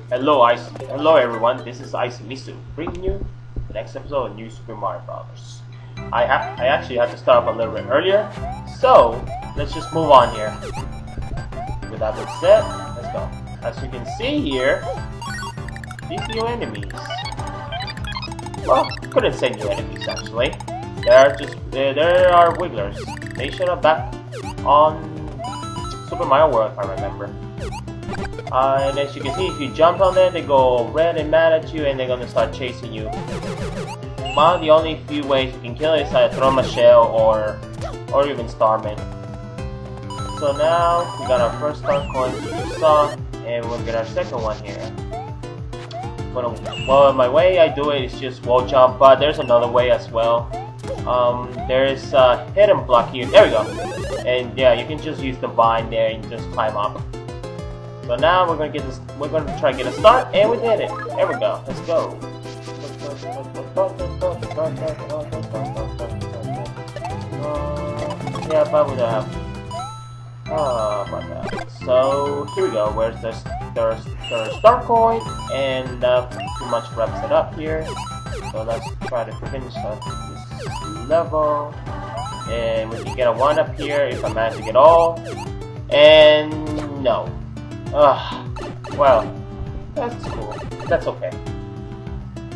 Hello everyone. This is Ice Misu bringing you the next episode of New Super Mario Bros. I actually had to start up a little bit earlier, so let's just move on here. With that being said, let's go. As you can see here, these new enemies. Well, couldn't say new enemies actually. There are wigglers. They showed up back on Super Mario World if I remember. And as you can see, if you jump on them, they go red and mad at you, and they're gonna start chasing you. One of the only few ways you can kill it is either throw them a shell or even Starman. So now we got our first star coin, which you saw, and we'll get our second one here. Well, my way I do it is just wall jump, but there's another way as well. There's a hidden block here. There we go. And yeah, you can just use the vine there and just climb up. So now we're gonna get this. We're gonna try to get a start, and we did it. There we go. Let's go. Yeah, but we don't have. Oh my god. So here we go. Where's the star coin? And pretty much wraps it up here. So let's try to finish up this level, and we can get a 1 up here if I manage to get all. And no. Well, that's cool. That's okay.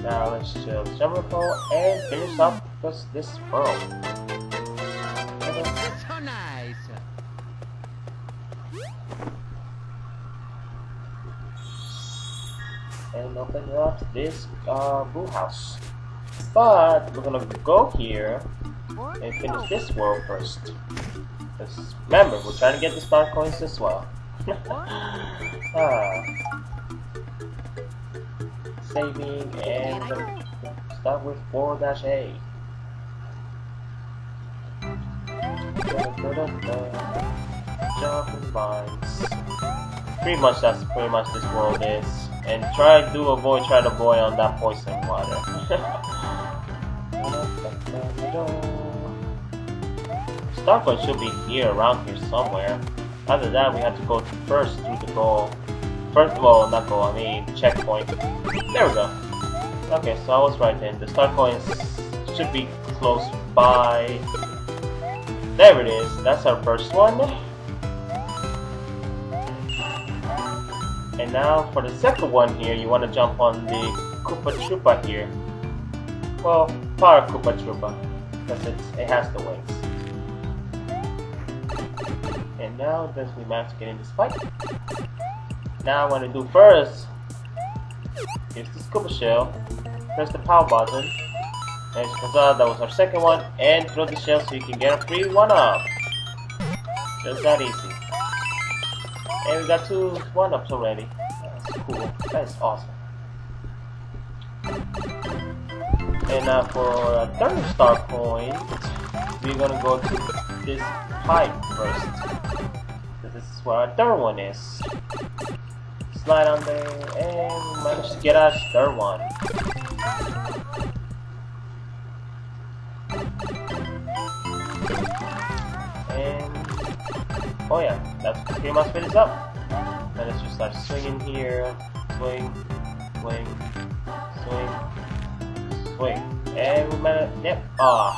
Now let's just jump the pole and finish up this world. That's so nice. And open up this brew house. But we're gonna go here and finish this world first. Because remember, we're trying to get the star coins as well. Saving and start with 4-A. Jumping vines. Pretty much that's pretty much this world is. And try to avoid on that poison water. Starcoin should be here around here somewhere. After that, we have to go first through the goal. Well, not goal, I mean checkpoint. There we go. Okay, so I was right then. The star coins should be close by. There it is. That's our first one. And now for the second one here, you want to jump on the Koopa Troopa here. Well, Power Koopa Troopa, because it has the wings. And now that we managed to get in this fight, now what I want to do first is the scuba shell, press the power button, and as you can tell, that was our second one, and throw the shell so you can get a free 1-up. Just that easy. And we got 2 1-ups already. That's cool. That's awesome. And now for a third star point, we're gonna go to this pipe first. This is where our third one is. Slide on there, and we managed to get our third one. And oh yeah, that's pretty much finished up. And let's just start swinging here, swing, swing, swing, swing, and we managed. Yep. Oh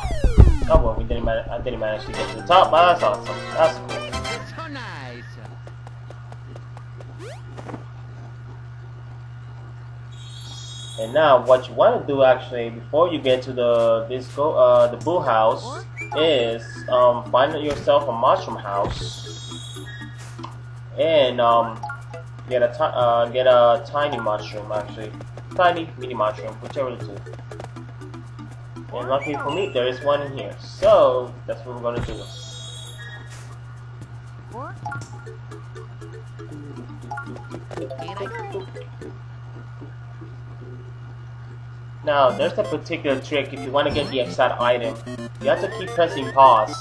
well, we didn't manage. I didn't manage to get to the top, but that's awesome. That's cool. So nice. And now, what you want to do actually before you get to the brew house is find yourself a mushroom house and get a tiny mushroom, actually tiny mini mushroom, whichever the two. And luckily for me, there is one in here, so that's what we're gonna do. Now, there's a particular trick if you want to get the exact item. You have to keep pressing pause.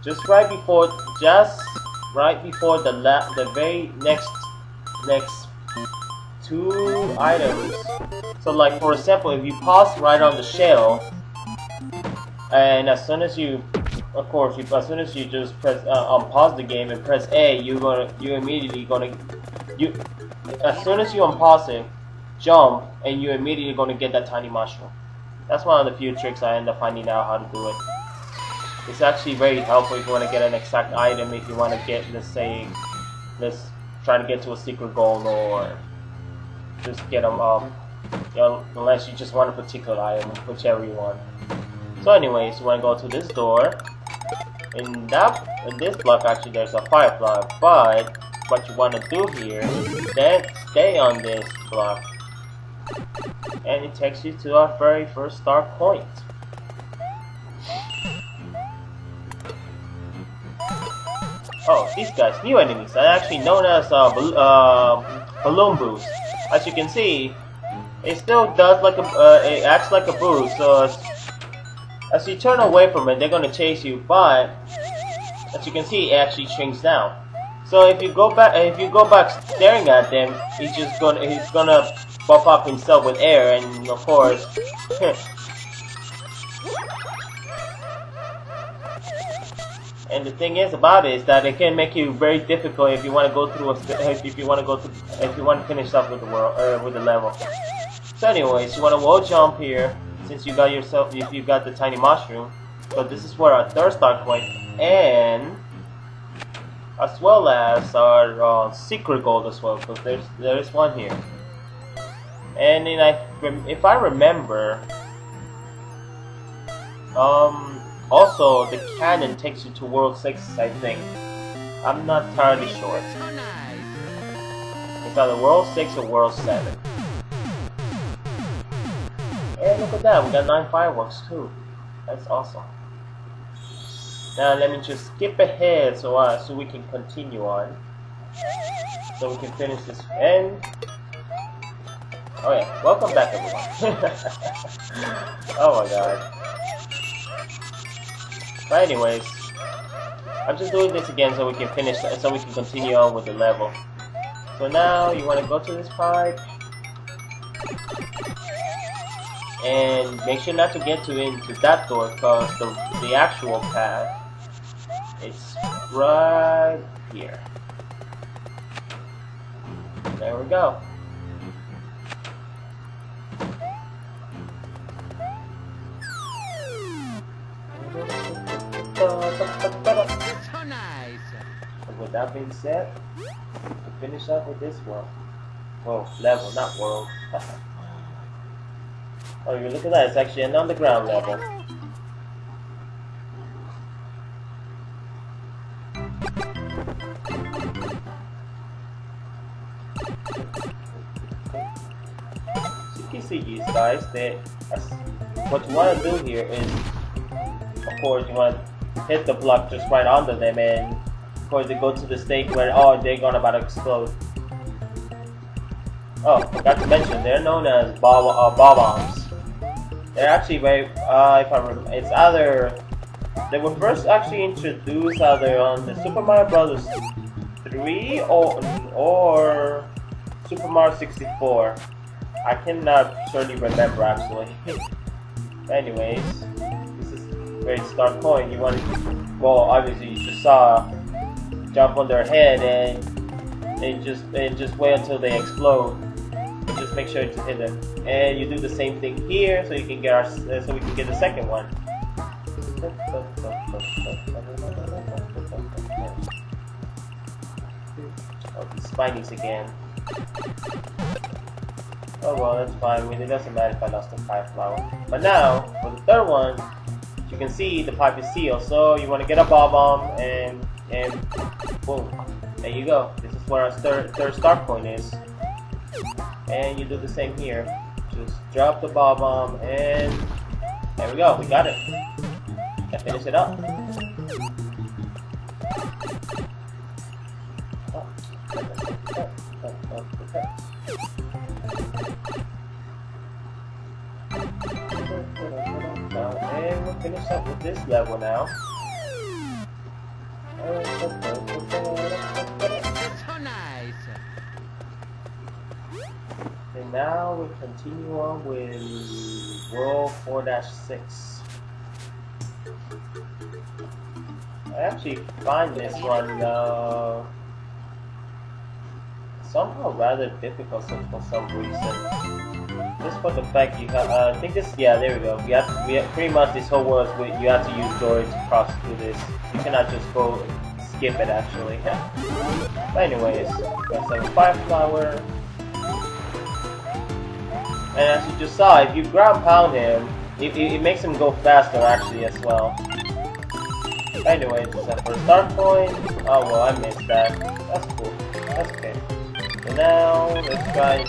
Just right before the very next 2 items. So like for example, if you pause right on the shell, and as soon as you just press pause the game and press A, you immediately gonna as soon as you unpause it, jump, and you're immediately going to get that tiny mushroom. That's one of the few tricks I end up finding out how to do it. It's actually very helpful if you want to get an exact item, if you want to get, let's say, let's try to get to a secret goal, or just get them you know, unless you just want a particular item, whichever you want. So anyways, you want to go to this door. In this block actually there's a firefly, but what you want to do here is then stay on this block, and it takes you to our very first start point. Oh, these guys, new enemies, are actually known as balloon boost. As you can see, it still does like it acts like a boost. So as you turn away from it, they're gonna chase you. But as you can see, it actually shrinks down. So if you go back staring at them, he's gonna buff up himself with air, and of course. And the thing is about it is that it can make you very difficult if you want to go through if you want to finish up with the world with the level. So anyways, you want to wall jump here since you got the tiny mushroom. So this is where our third start point, and as well as our secret gold as well, because there is one here. And then if I remember, also, the cannon takes you to World 6, I think. I'm not entirely sure. It's either World 6 or World 7. And look at that, we got 9 fireworks too. That's awesome. Now let me just skip ahead so we can continue on. So we can finish this end. Oh yeah, welcome back everyone. Oh my god. But anyways, I'm just doing this again so we can finish, so we can continue on with the level. So now you want to go to this pipe, and make sure not to get into that door, because the actual path is right here. There we go. So nice. And with that being said, to finish up with this world. Well, level, not world. Oh, you look at that, it's actually an underground level. So you can see these guys, what you want to do here is, of course, you want to hit the block just right under them, and of course they go to the stage where they're gonna about to explode. Oh, forgot to mention, they're known as bob-ombs. They're actually very, if I remember, it's either they were first actually introduced either on the Super Mario Bros. 3 or Super Mario 64. I cannot surely remember actually. Anyways, this is great start point. You want to, well, obviously you just saw jump on their head and just wait until they explode. And just make sure to hit them, and you do the same thing here, so you can get so we can get the second one. Oh, these spinies again. Oh well, that's fine. It doesn't matter if I lost the fire flower. But now, for the third one, you can see the pipe is sealed. So you want to get a bob-omb and boom, there you go. This is where our third start point is. And you do the same here. Just drop the bob-omb, and there we go. We got it. Let's finish it up. And we'll finish up with this level now. So nice. And now we continue on with World 4-6. I actually find this one somehow rather difficult for some reason. Just for the fact you have, I think this, yeah, there we go. We have pretty much this whole world is you have to use Dory to cross through this. You cannot just go skip it actually. But anyways, got some fire flower. And as you just saw, if you ground pound him, it makes him go faster actually as well. Anyways, this is our first start point. Oh well, I missed that. That's cool. That's okay. So now let's try.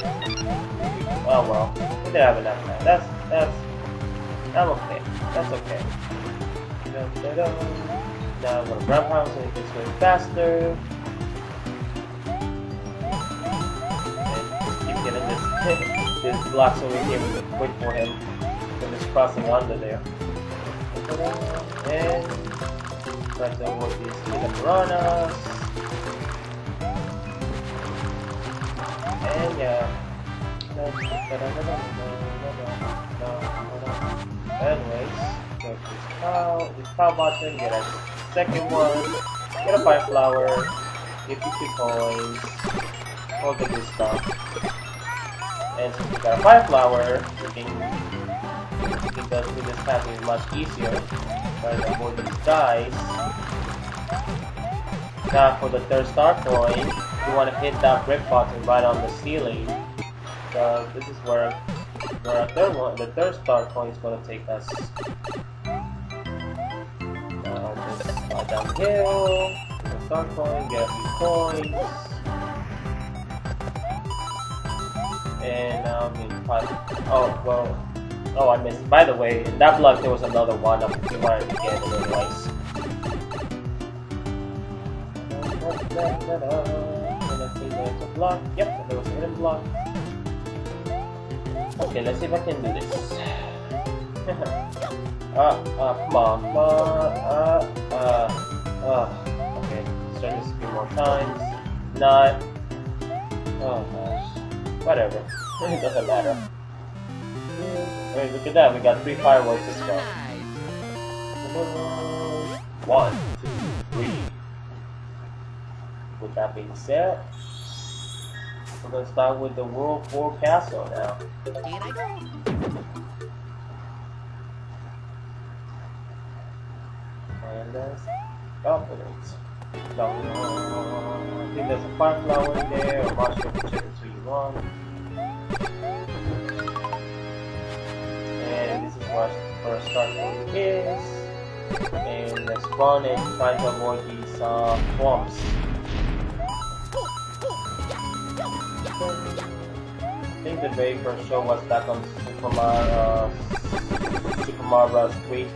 Oh well, we didn't have enough now. I'm okay. That's okay. Now I'm gonna grab pound so he gets going faster. And keep getting this blocks over here. We can wait for him when he's crossing under there. And try to avoid these little piranhas. And yeah. Anyways, go to this cow button, get a second one, get a fire flower, get 50 coins, all the good stuff. And since we got a fire flower, we can go through this path much easier. Try to avoid these guys. Now for the third star coin, you want to hit that brick button right on the ceiling. So this is where the third star coin is going to take us. Now just slide downhill, the star coin, get a few coins. And now I'm in oh well. Oh, I missed. By the way, in that block there was another one that we wanted to get in anyways. And I think there's a block. Yep, there was a hidden block. Okay, let's see if I can do this. Come on. Okay, let's try this a few more times. Not. Oh gosh. Whatever. It doesn't matter. Hey, look at that, we got 3 fireworks as well. 1, 2, 3. With that being said, we're gonna start with the World 4 Castle now. Here I go. And let's start with it. No, I think there's a fire flower in there, or mushroom, whichever two you want. And this is where our start point is. And let's run and try to avoid these swamps. I think the very first show was back on Super Mario Bros. 3.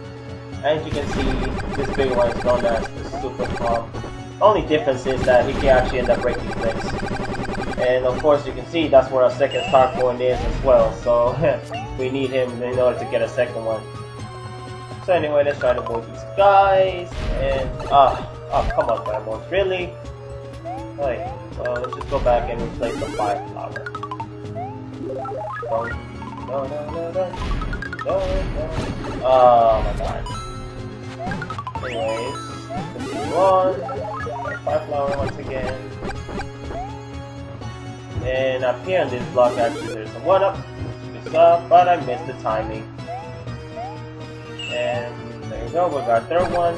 As you can see, this big one is known as the Super Swamp. The only difference is that he can actually end up breaking things. And of course you can see that's where our second star coin is as well, so we need him in order to get a second one. So anyway, let's try to avoid these guys, and oh come on Fireballs, really? Alright, well let's just go back and replace the fire flower. Oh my god. Anyways, continue on. Fire flower once again. And up here on this block, actually, there's a 1-up, but I missed the timing. And there we go, we got our third one.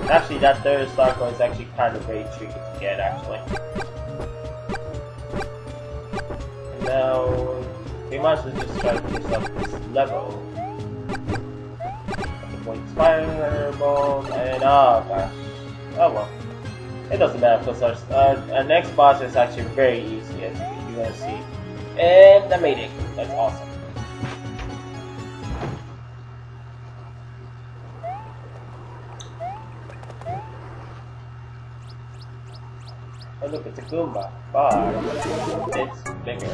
Actually, that third star coin is actually kind of very tricky to get, actually. And now, pretty much, let's just try to finish up this level. Avoid fireballs, and oh gosh. Oh well. It doesn't matter because our next boss is actually very easy, as you're gonna see. And I made it. That's awesome. Oh look, it's a Goomba. But it's bigger.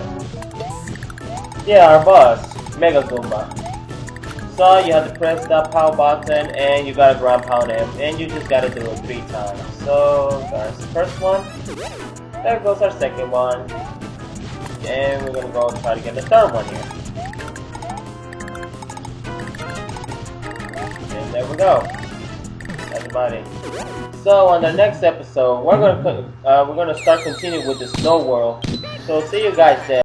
Yeah, our boss, Mega Goomba. So you have to press that power button and you gotta ground pound him, and you just gotta do it 3 times. So that's the first one. There goes our second one. And we're gonna go and try to get the third one here. And there we go. That's about it. So on the next episode, we're gonna start continuing with the snow world. So see you guys then.